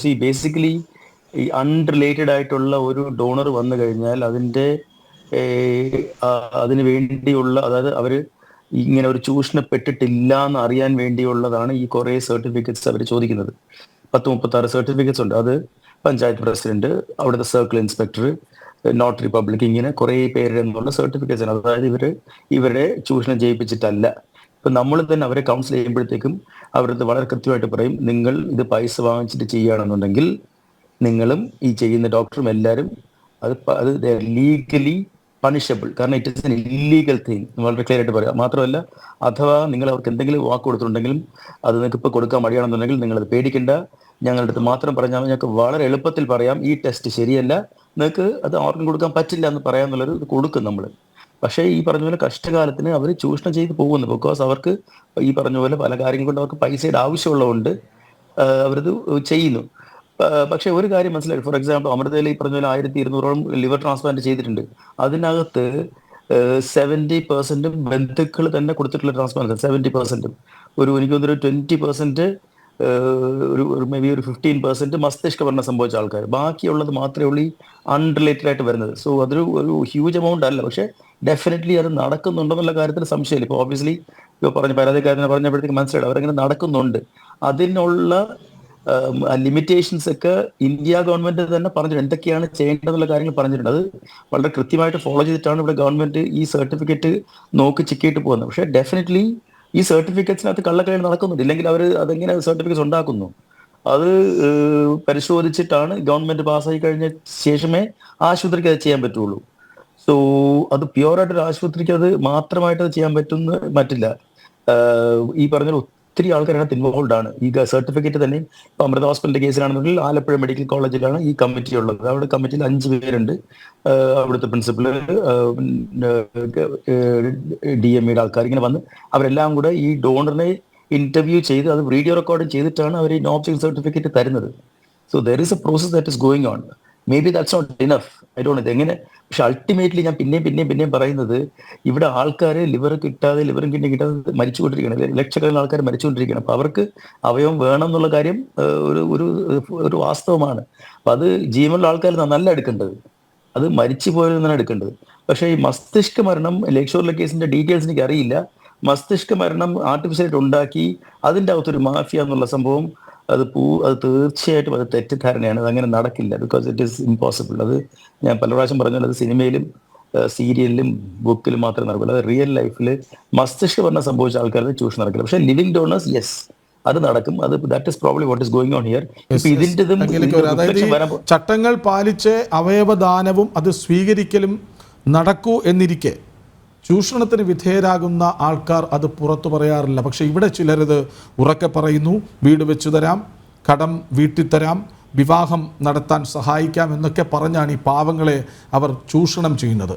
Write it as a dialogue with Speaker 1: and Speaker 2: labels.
Speaker 1: C basically ഈ unrelated ആയിട്ടുള്ള ഒരു ഡോണർ വന്നു കഴിഞ്ഞാൽ അതിന് വേണ്ടിയുള്ള, അതായത് അവര് ഇങ്ങനെ ഒരു ചൂഷണപ്പെട്ടിട്ടില്ല എന്ന് അറിയാൻ വേണ്ടിയുള്ളതാണ് ഈ കുറെ സർട്ടിഫിക്കറ്റ്സ് അവർ ചോദിക്കുന്നത്. 10-36 സർട്ടിഫിക്കറ്റ്സ് ഉണ്ട്. അത് പഞ്ചായത്ത് പ്രസിഡന്റ്, അവിടുത്തെ സർക്കിൾ ഇൻസ്പെക്ടർ, നോട്ടറി പബ്ലിക്, ഇങ്ങനെ കുറെ പേരുടെ എന്നുള്ള സർട്ടിഫിക്കറ്റ്സ് ആണ്. അതായത് ഇവരെ ചൂഷണം ചെയ്യിപ്പിച്ചിട്ടല്ല. ഇപ്പൊ നമ്മൾ തന്നെ അവരെ കൗൺസിൽ ചെയ്യുമ്പോഴത്തേക്കും അവരത് വളരെ കൃത്യമായിട്ട് പറയും, നിങ്ങൾ ഇത് പൈസ വാങ്ങിച്ചിട്ട് ചെയ്യുകയാണെന്നുണ്ടെങ്കിൽ നിങ്ങളും ഈ ചെയ്യുന്ന ഡോക്ടറും എല്ലാവരും അത് ലീഗലി പണിഷബിൾ. കാരണം it is an illegal thing, വളരെ ക്ലിയർ ആയിട്ട് പറയാം. മാത്രമല്ല, അഥവാ നിങ്ങൾ അവർക്ക് എന്തെങ്കിലും വാക്ക് കൊടുത്തിട്ടുണ്ടെങ്കിലും അത് നിങ്ങൾക്ക് ഇപ്പോൾ കൊടുക്കാൻ മടിയാണെന്നുണ്ടെങ്കിൽ നിങ്ങളത് പേടിക്കണ്ട, ഞങ്ങളുടെ അടുത്ത് മാത്രം പറഞ്ഞാൽ ഞങ്ങൾക്ക് വളരെ എളുപ്പത്തിൽ പറയാം ഈ ടെസ്റ്റ് ശരിയല്ല, നിങ്ങൾക്ക് അത് ഓർഗൻ കൊടുക്കാൻ പറ്റില്ല എന്ന് പറയാന്നുള്ളൊരു ഇത് കൊടുക്കും നമ്മൾ. പക്ഷേ ഈ പറഞ്ഞ പോലെ കഷ്ടകാലത്തിന് അവർ ചൂഷണം ചെയ്ത് പോകുന്നു. ബിക്കോസ് അവർക്ക് ഈ പറഞ്ഞ പോലെ പല കാര്യങ്ങൾ കൊണ്ട് അവർക്ക് പൈസയുടെ ആവശ്യമുള്ളതുകൊണ്ട് അവരത് ചെയ്യുന്നു. പക്ഷെ ഒരു കാര്യം മനസ്സിലായി. ഫോർ എക്സാമ്പിൾ, അമൃതയിൽ ഈ പറഞ്ഞ പോലെ 1200ഓളം ലിവർ ട്രാൻസ്പ്ലാന്റ് ചെയ്തിട്ടുണ്ട്. അതിനകത്ത് 70% ബന്ധുക്കൾ തന്നെ കൊടുത്തിട്ടുള്ള ട്രാൻസ്പ്ലാന്റ്. 70% എനിക്ക് തോന്നുന്നു 20% മേ ബി ഒരു 15% മസ്തിഷ്ക മരണം സംഭവിച്ച ആൾക്കാർ. ബാക്കിയുള്ളത് മാത്രമേ ഉള്ളൂ ഈ അൺറിലേറ്റഡ് ആയിട്ട് വരുന്നത്. സോ അതൊരു ഹ്യൂജ് എമൗണ്ട് അല്ല. പക്ഷെ ഡെഫിനറ്റ്ലി അത് നടക്കുന്നുണ്ടെന്നുള്ള കാര്യത്തിൽ സംശയമില്ല. ഇപ്പോൾ ഓബിയസ്ലി ഇപ്പോൾ പരാതിക്കാരനെ പറഞ്ഞപ്പോഴത്തേക്ക് മനസ്സിലായി അവരങ്ങനെ നടക്കുന്നുണ്ട്. അതിനുള്ള ലിമിറ്റേഷൻസ് ഒക്കെ ഇന്ത്യ ഗവൺമെന്റ് തന്നെ പറഞ്ഞിട്ടുണ്ട്, എന്തൊക്കെയാണ് ചെയ്യേണ്ടതെന്നുള്ള കാര്യങ്ങൾ പറഞ്ഞിട്ടുണ്ട്. അത് വളരെ കൃത്യമായിട്ട് ഫോളോ ചെയ്തിട്ടാണ് ഇവിടെ ഗവൺമെന്റ് ഈ സർട്ടിഫിക്കറ്റ് നോക്കി ചിക്കിയിട്ട് പോകുന്നത്. പക്ഷെ ഡെഫിനറ്റ്ലി ഈ സർട്ടിഫിക്കറ്റ്സിനകത്ത് കള്ളക്കളി നടക്കുന്നുണ്ട്. ഇല്ലെങ്കിൽ അവർ അതെങ്ങനെ സർട്ടിഫിക്കറ്റ്സ് ഉണ്ടാക്കുന്നു? അത് പരിശോധിച്ചിട്ടാണ് ഗവൺമെന്റ് പാസ്സായി കഴിഞ്ഞ ശേഷമേ ആശുപത്രിക്ക് അത് ചെയ്യാൻ പറ്റുള്ളൂ. സോ അത് പ്യുവറായിട്ടൊരു ആശുപത്രിക്ക് അത് മാത്രമായിട്ട് അത് ചെയ്യാൻ പറ്റില്ല. ഈ പറഞ്ഞ ഒത്തിരി ആൾക്കാർ അതിനകത്ത് ഇൻവോൾവ് ആണ്. ഈ സർട്ടിഫിക്കറ്റ് തന്നെ ഇപ്പൊ അമൃത ഹോസ്പിറ്റലിന്റെ കേസിലാണെന്നുണ്ടെങ്കിൽ ആലപ്പുഴ മെഡിക്കൽ കോളേജിലാണ് ഈ കമ്മിറ്റി ഉള്ളത്. അവിടെ കമ്മിറ്റിയിൽ 5 പേരുണ്ട്. അവിടുത്തെ പ്രിൻസിപ്പള്, DMEയുടെ ആൾക്കാർ, ഇങ്ങനെ വന്ന് അവരെല്ലാം കൂടെ ഈ ഡോണറിനെ ഇന്റർവ്യൂ ചെയ്ത് അത് വീഡിയോ റെക്കോർഡിംഗ് ചെയ്തിട്ടാണ് അവർ ഈ നോ ഒബ്ജക്ഷൻ സർട്ടിഫിക്കറ്റ് തരുന്നത്. So there is a process that is going on. Maybe that's not enough, I don't know എങ്ങനെ. പക്ഷെ അൾട്ടിമേറ്റ്ലി ഞാൻ പിന്നെയും പറയുന്നത്, ഇവിടെ ആൾക്കാർ ലിവറും കിഡ്നി കിട്ടാതെ മരിച്ചുകൊണ്ടിരിക്കുകയാണ്. ലക്ഷക്കണക്കിന് ആൾക്കാർ മരിച്ചുകൊണ്ടിരിക്കുകയാണ്. അപ്പൊ അവർക്ക് അവയവം വേണം എന്നുള്ള കാര്യം ഒരു വാസ്തവമാണ്. അപ്പൊ അത് ജീവനുള്ള ആൾക്കാർ നല്ല എടുക്കേണ്ടത്, അത് മരിച്ചു പോയതെന്നാണ് എടുക്കേണ്ടത്. പക്ഷേ ഈ മസ്തിഷ്ക മരണം, ലേക്ക് ഷോറിലെ കേസിന്റെ ഡീറ്റെയിൽസ് എനിക്ക് അറിയില്ല. മസ്തിഷ്ക മരണം ആർട്ടിഫിഷ്യലായിട്ട് ഉണ്ടാക്കി അതിൻ്റെ അകത്തൊരു മാഫിയ എന്നുള്ള സംഭവം, അത് തീർച്ചയായിട്ടും അത് തെറ്റിദ്ധാരണയാണ്. അത് അങ്ങനെ നടക്കില്ല. Because it is impossible. അത് ഞാൻ പല പ്രാവശ്യം പറഞ്ഞാൽ അത് സിനിമയിലും സീരിയലിലും ബുക്കിലും മാത്രമേ നടക്കില്ല. അത് റിയൽ ലൈഫിൽ മസ്തിഷ്ക മരണം സംഭവിച്ച ആൾക്കാരുടെ ചൂഷണം നടക്കില്ല. പക്ഷെ ലിവിങ് ഡോണേഴ്സ് യെസ്, അത് നടക്കും. അത് that is probably what is going on here.
Speaker 2: ചട്ടങ്ങൾ പാലിച്ച് അവയവദാനവും അത് സ്വീകരിക്കലും നടക്കൂ എന്നിരിക്കെ ചൂഷണത്തിന് വിധേയരാകുന്ന ആൾക്കാർ അത് പുറത്തു പറയാറില്ല. പക്ഷേ ഇവിടെ ചിലരത് ഉറക്കെ പറയുന്നു. വീട് വെച്ചു തരാം, കടം വീട്ടിത്തരാം, വിവാഹം നടത്താൻ സഹായിക്കാം എന്നൊക്കെ പറഞ്ഞാണ് ഈ പാവങ്ങളെ അവർ ചൂഷണം ചെയ്യുന്നത്.